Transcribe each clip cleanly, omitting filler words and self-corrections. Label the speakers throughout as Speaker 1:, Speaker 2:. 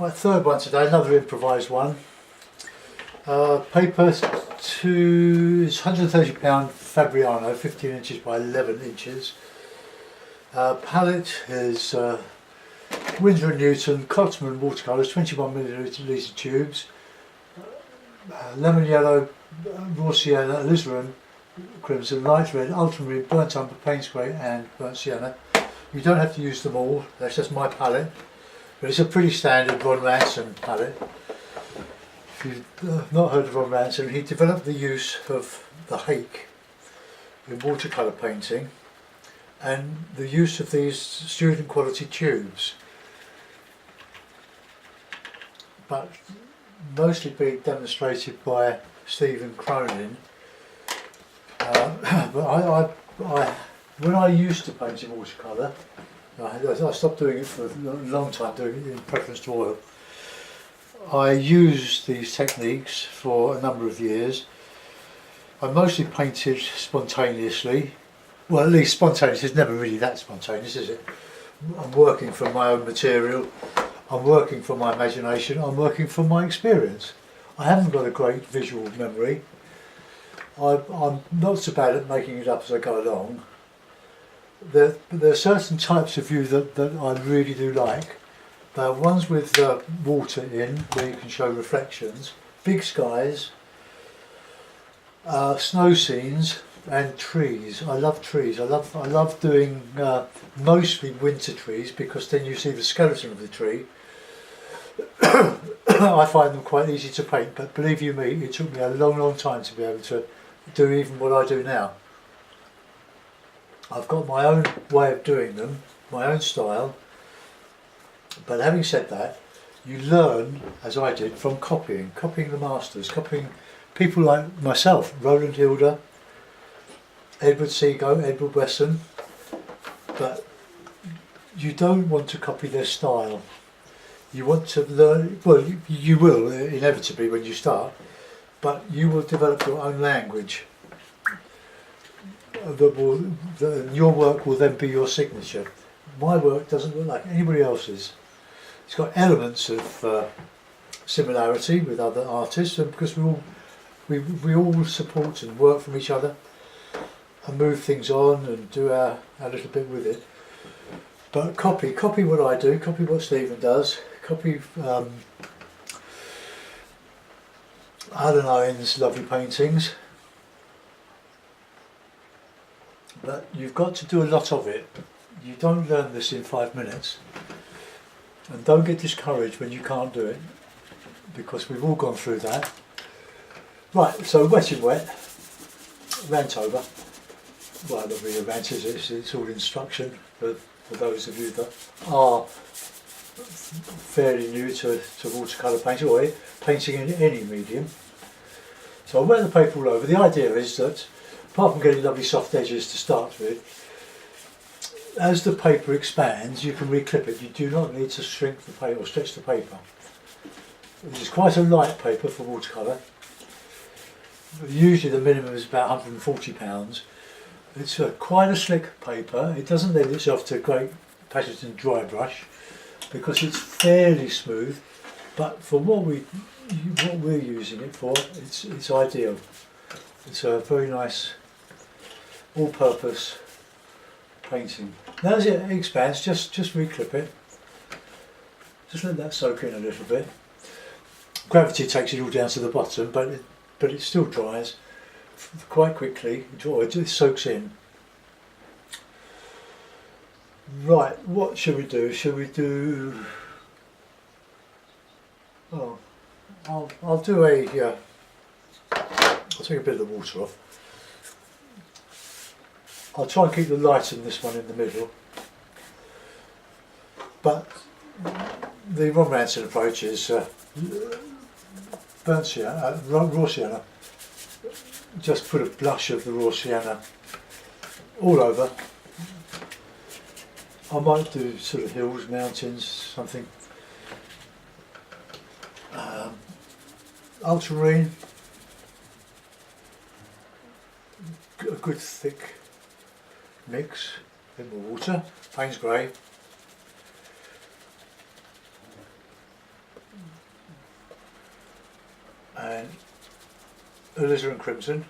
Speaker 1: My third one today, another improvised one. Paper to it's £130 Fabriano, 15 inches by 11 inches. Palette is Winsor & Newton Cotman watercolours, 21mm tubes. Lemon yellow, raw sienna, alizarin crimson, light red, ultramarine, burnt umber, Payne's grey and burnt sienna. You don't have to use them all, that's just my palette. But it's a pretty standard Ron Ransom palette. If you've not heard of Ron Ransom, he developed the use of the hake in watercolour painting and the use of these student quality tubes, but mostly being demonstrated by Stephen Cronin. But when I used to paint in watercolour, I stopped doing it for a long time, doing it in preference to oil. I used these techniques for a number of years. I mostly painted spontaneously. Well, at least spontaneous is never really that spontaneous, is it? I'm working from my own material, I'm working from my imagination, I'm working from my experience. I haven't got a great visual memory. I'm not so bad at making it up as I go along. There are certain types of view that I really do like. There are ones with water in, where you can show reflections, big skies, snow scenes and trees. I love trees. I love doing mostly winter trees, because then you see the skeleton of the tree. I find them quite easy to paint, but believe you me, it took me a long time to be able to do even what I do now. I've got my own way of doing them, my own style, but having said that, you learn, as I did, from copying the masters, copying people like myself, Roland Hilder, Edward Seago, Edward Wesson, but you don't want to copy their style. You want to learn, well, you will inevitably when you start, but you will develop your own language. Your work will then be your signature. My work doesn't look like anybody else's. It's got elements of similarity with other artists, and because we all support and work from each other and move things on and do our little bit with it. But copy what I do, copy what Stephen does, copy Alan Owen's lovely paintings. But you've got to do a lot of it. You don't learn this in 5 minutes. And don't get discouraged when you can't do it, because we've all gone through that. Right, so wet in wet, rant over. Well, not really a rant, is it? It's all instruction for those of you that are fairly new to watercolour painting, or painting in any medium. So I wet the paper all over. The idea is that, apart from getting lovely soft edges to start with, as the paper expands you can reclip it. You do not need to shrink the paper or stretch the paper. This is quite a light paper for watercolour. Usually the minimum is about £140. It's quite a slick paper. It doesn't lend itself to great Paterson dry brush because it's fairly smooth, but for what we're using it for, it's ideal. It's a very nice all-purpose painting. Now as it expands, just reclip it. Just let that soak in a little bit. Gravity takes it all down to the bottom, but it still dries quite quickly. It soaks in. Right, what should we do? Should we do? Oh, I'll do a. I'll take a bit of the water off. I'll try and keep the light in this one in the middle, but the Ron Ransom approach is burnt sienna, raw sienna. Just put a blush of the raw sienna all over. I might do sort of hills, mountains, something. Ultramarine, a good thick mix, a bit more water, Payne's grey, and alizarin crimson.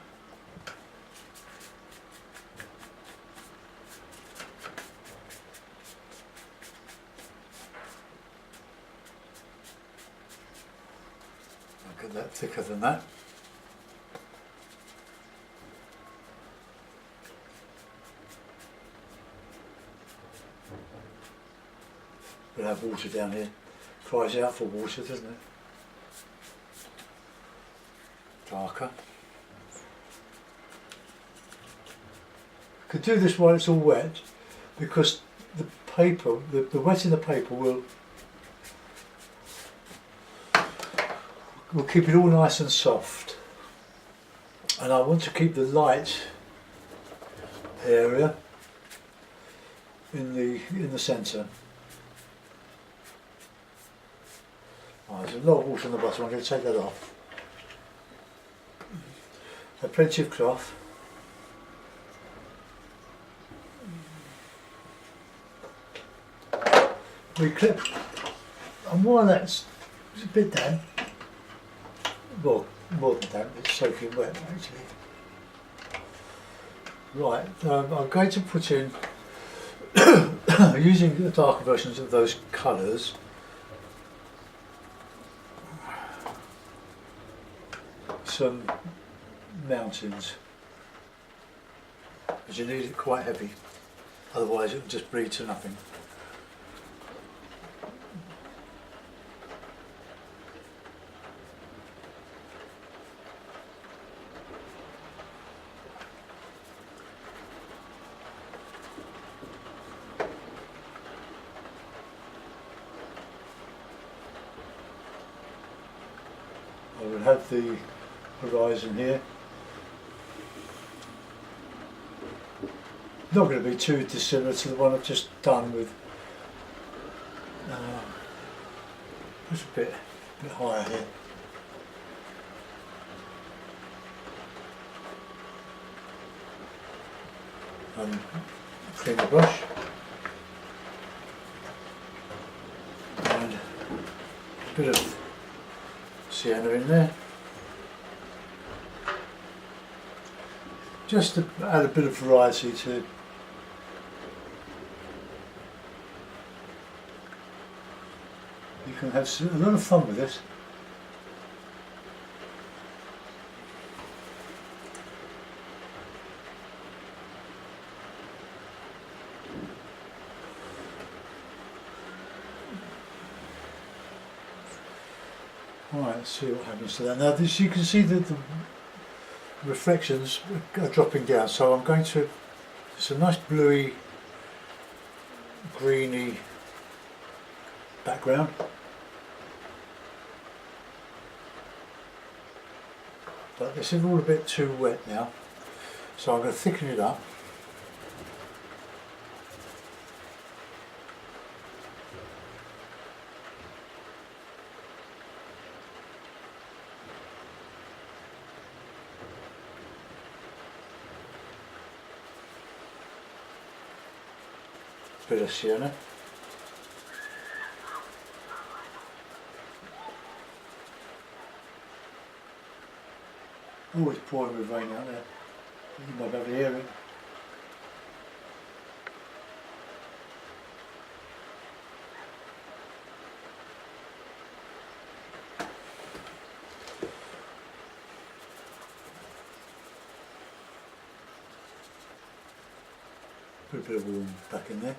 Speaker 1: I'll get that thicker than that. We'll have water down here. Cries out for water, doesn't it? Darker. Could do this while it's all wet, because the paper, the wet in the paper will keep it all nice and soft. And I want to keep the light area in the centre. Oh, there's a lot of water on the bottom. I'm going to take that off. Have plenty of cloth. We clip, and while that's a bit damp, well, more than damp, it's soaking wet actually. Right, I'm going to put in, using the darker versions of those colours, some mountains, because you need it quite heavy, otherwise it will just bleed to nothing. I will have the horizon here. Not going to be too dissimilar to the one I've just done with. Just a bit higher here. Clean the brush. And a bit of sienna in there. Just to add a bit of variety to you can have a lot of fun with this. Alright, let's see what happens to that. Now this, you can see that the reflections are dropping down, so I'm going to, it's a nice bluey, greeny background. But this is all a bit too wet now, so I'm going to thicken it up. Bit of sienna. Oh, it's pouring with rain out there. You might be able to hear it. Put a bit of warm back in there.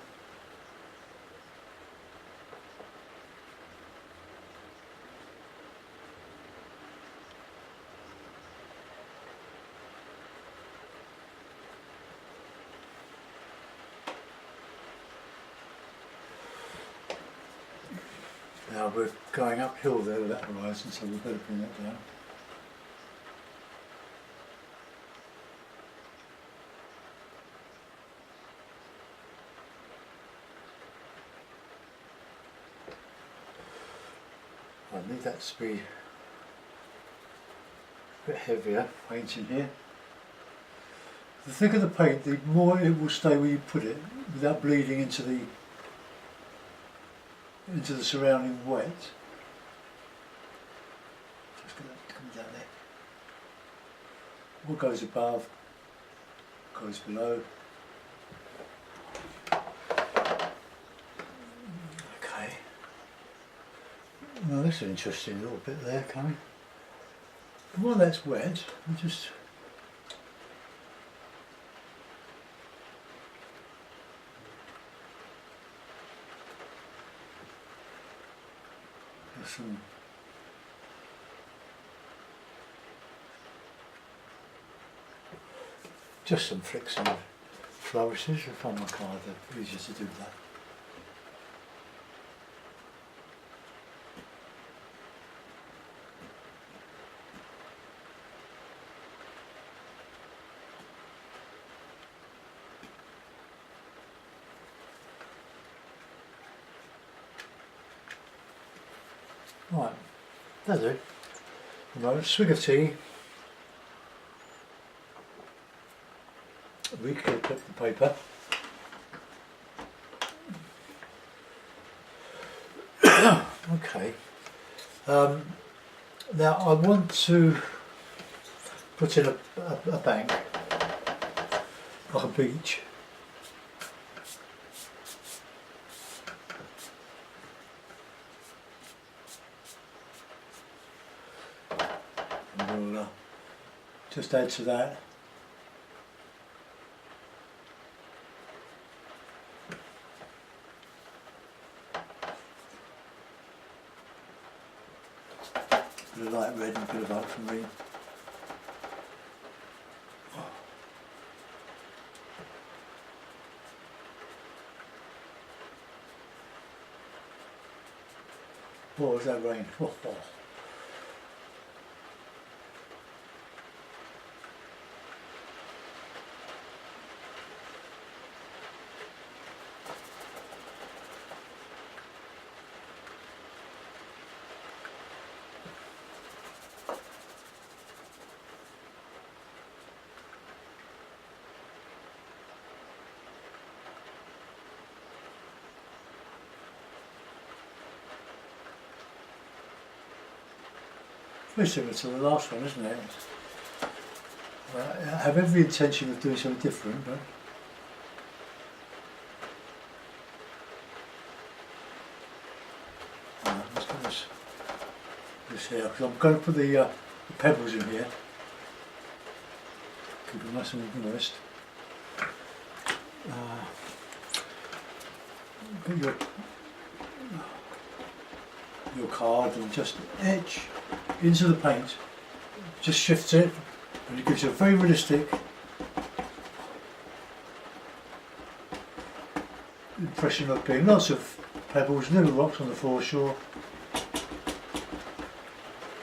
Speaker 1: Now we're going uphill there with that horizon, so we better bring that down. I need that to be a bit heavier paint in here. The thicker the paint, the more it will stay where you put it without bleeding into the surrounding wet. It's going to come down there. What goes above goes below. Okay. Well, that's an interesting little bit there coming. While that's wet, we just some flicks and flourishes. I find my card the easiest to do that. Right, that'll do. A swig of tea. We could put the paper. Okay. Now I want to put in a bank, like a beach. And we'll just add to that. A light red and a bit of ultramarine. Oh, is that rain? Oh, oh. Very similar to the last one, isn't it? I have every intention of doing something different, but let's get this here, because I'm going to put the pebbles in here. Keep them nice and moist. Get your card and just etch into the paint, just shifts it, and it gives you a very realistic impression of being lots of pebbles, little rocks on the foreshore.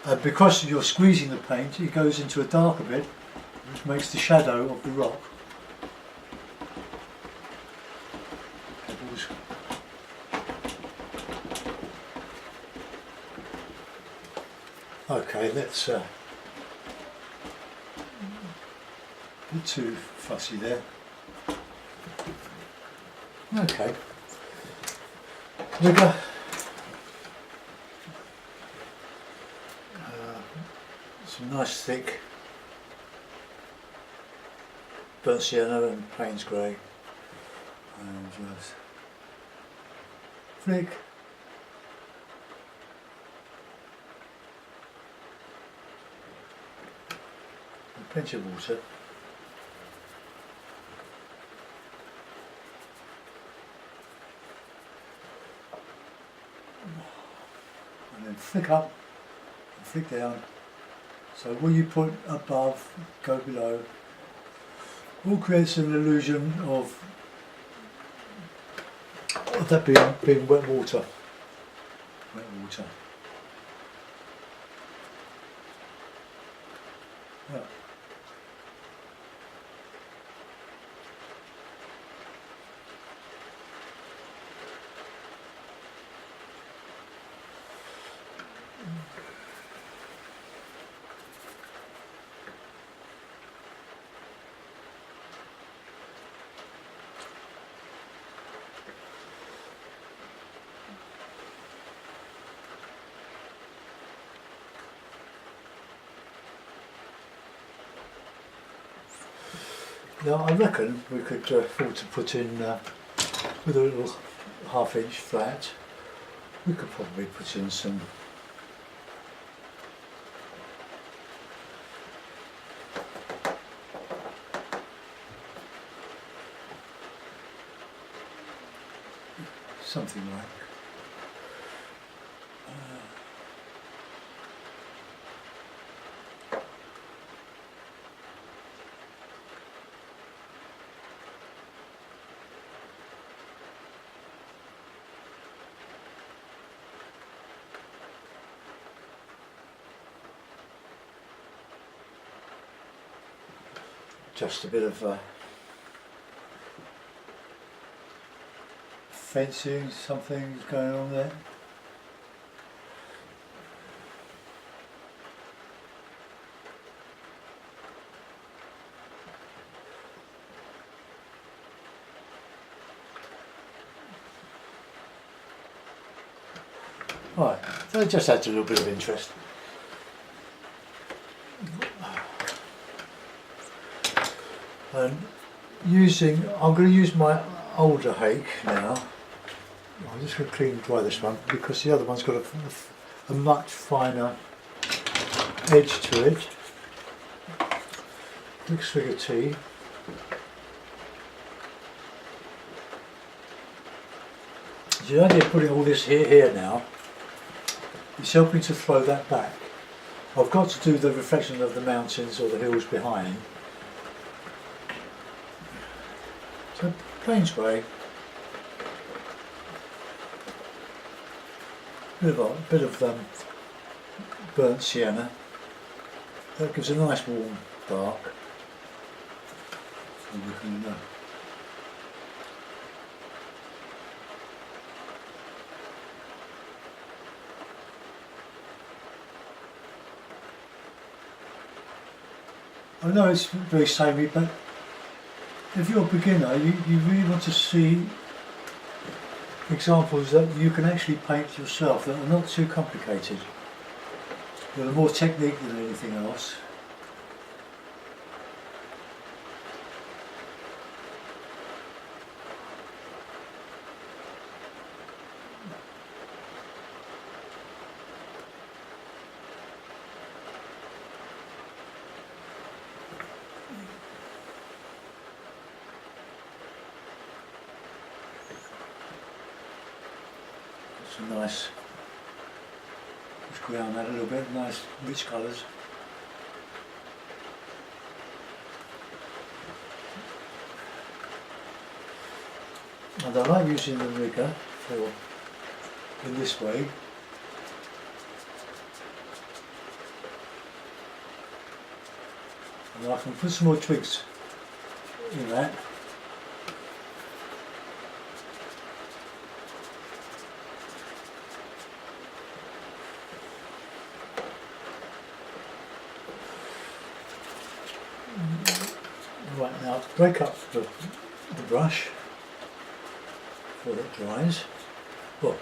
Speaker 1: And because you're squeezing the paint, it goes into a darker bit, which makes the shadow of the rock. Pebbles. Okay, let's a bit too fussy there. Okay, we've got some nice thick burnt sienna and Payne's grey, and just flick. A pinch of water. And then flick up and flick down. So what you put above, go below. All creates an illusion of that being wet water. Wet water. Yeah. Yeah, I reckon we could afford to put in, with a little half-inch flat, we could probably put in some something like just a bit of fencing, something's going on there. Right, so it just adds a little bit of interest. And I'm going to use my older hake now. I'm just going to clean and dry this one because the other one's got a much finer edge to it. Looks figure T. So the idea of putting all this here now, it's helping to throw that back. I've got to do the reflection of the mountains or the hills behind. So plain spray, bit of burnt sienna. That gives a nice warm dark. So we can, I know it's very samey, but if you're a beginner, you really want to see examples that you can actually paint yourself that are not too complicated. They're more technique than anything else. Some nice, just ground that a little bit, nice rich colours. And I like using the rigger in this way. And I can put some more twigs in that. Right, now break up the brush before it dries. Well,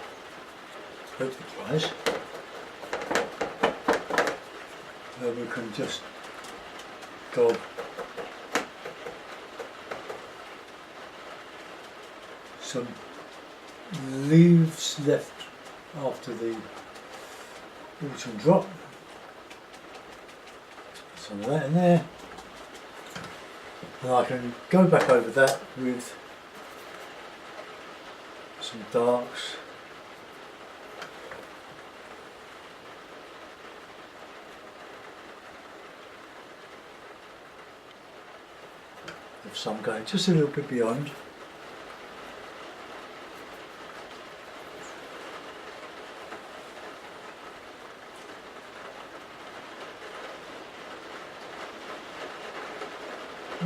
Speaker 1: hope it dries. Then we can just go some leaves left after the autumn drop. Put some of that in there. And I can go back over that with some darks. Of some going just a little bit beyond.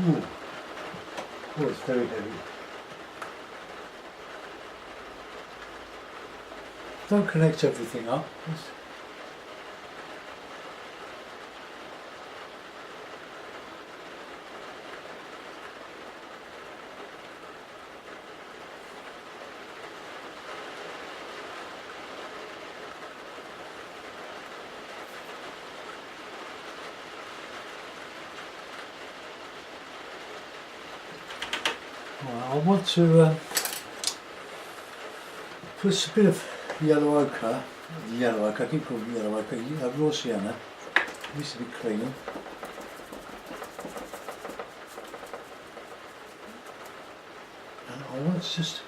Speaker 1: Ooh. Oh, it's very heavy. Don't connect everything up. I want to put a bit of yellow ochre, I keep calling it yellow ochre, raw sienna, it needs to be clean. And I want to just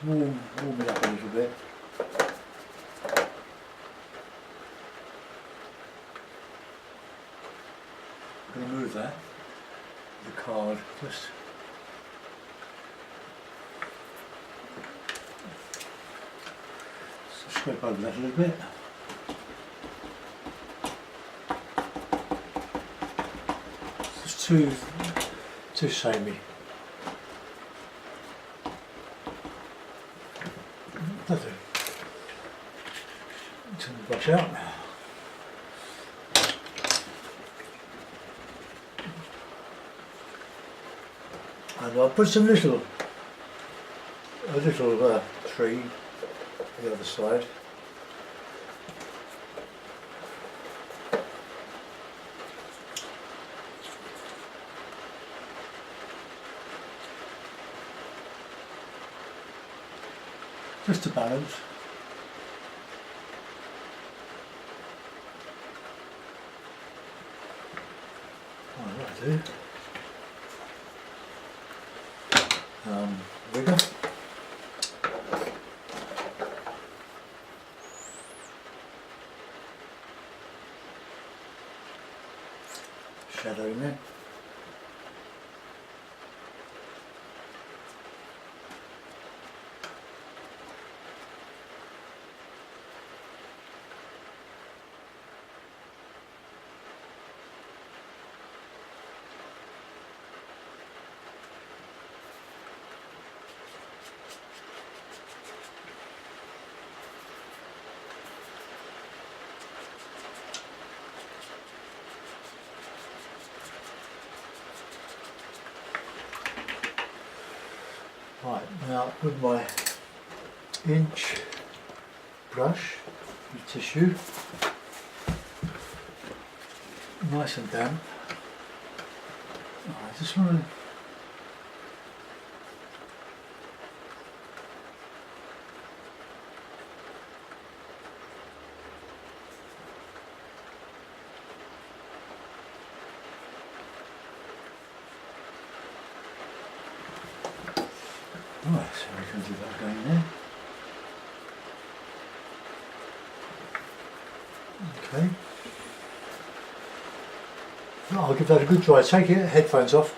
Speaker 1: warm it up a little bit. I'm going to move that, the card, just scrape over that a little bit. It's too samey. That'll do. Turn the brush out. And I'll put a little tree on the other side. Just to balance. Oh, that'll do. Rigger. Shadow in there. Right, now with my inch brush, with tissue, nice and damp, I just want to right, so we can do that again there. Okay. Well, I'll give that a good try. Take your headphones off.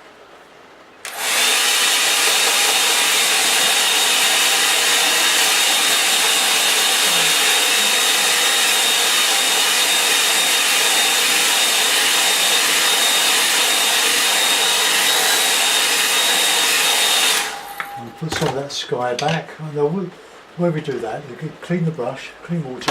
Speaker 1: Put some of that sky back. And where we do that, you can clean the brush, clean water,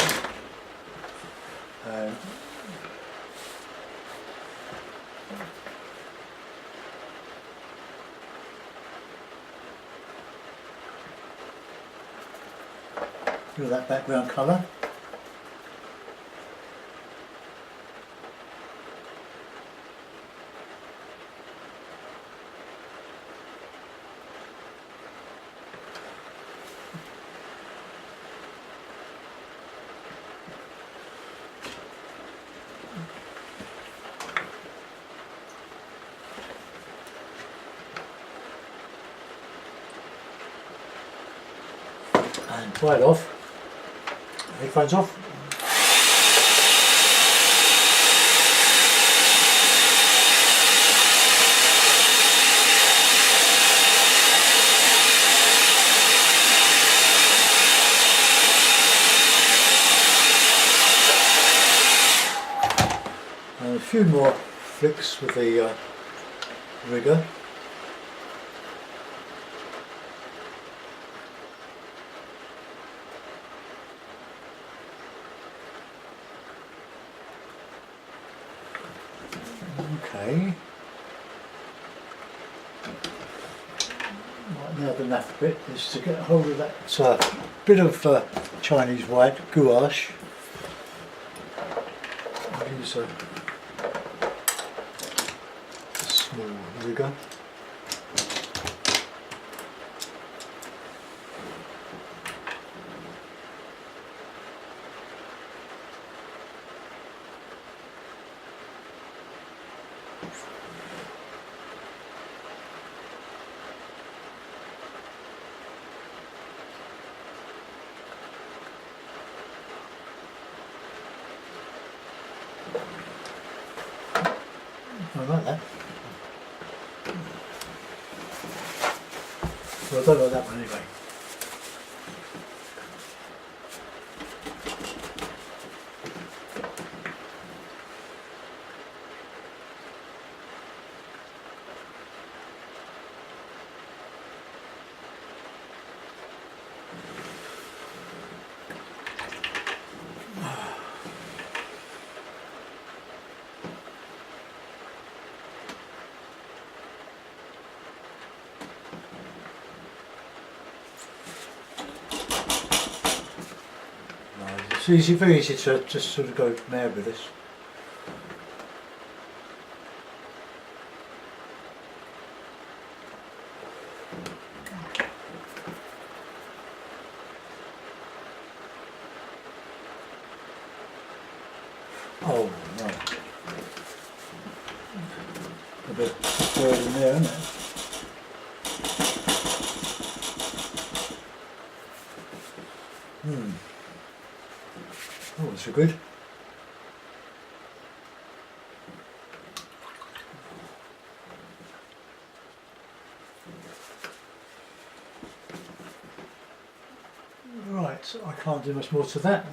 Speaker 1: bit of that background colour. And dry it off, headphones off. And a few more flicks with the rigger. Okay. Right, now the naff bit is to get hold of that bit of Chinese white gouache. I'll use a small rigger. I like that. Well, I don't like that one anyway. It's easy, very easy to just sort of go mad with this. Oh no. A bit further in there, isn't it? Oh, that's good. Right, I can't do much more to that.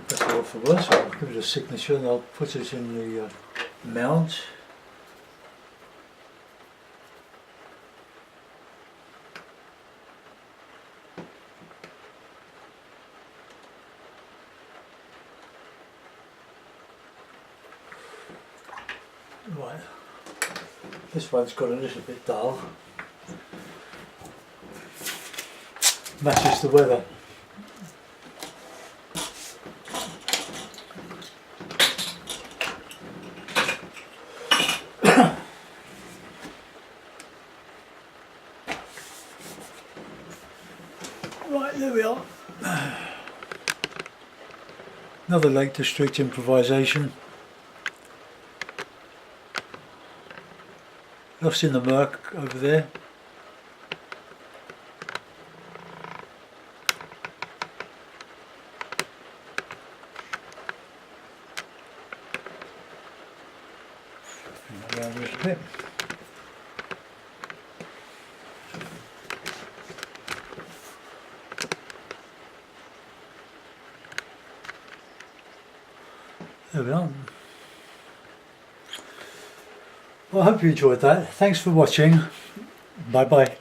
Speaker 1: That's all for worse. I'll give it a signature and I'll put it in the mount. Right, this one's got a little bit dull. Matches the weather. Right, there we are. Another Lake District improvisation. Lost in the murk over there. Bring that round a little bit. There we are. Well, I hope you enjoyed that. Thanks for watching. Bye bye.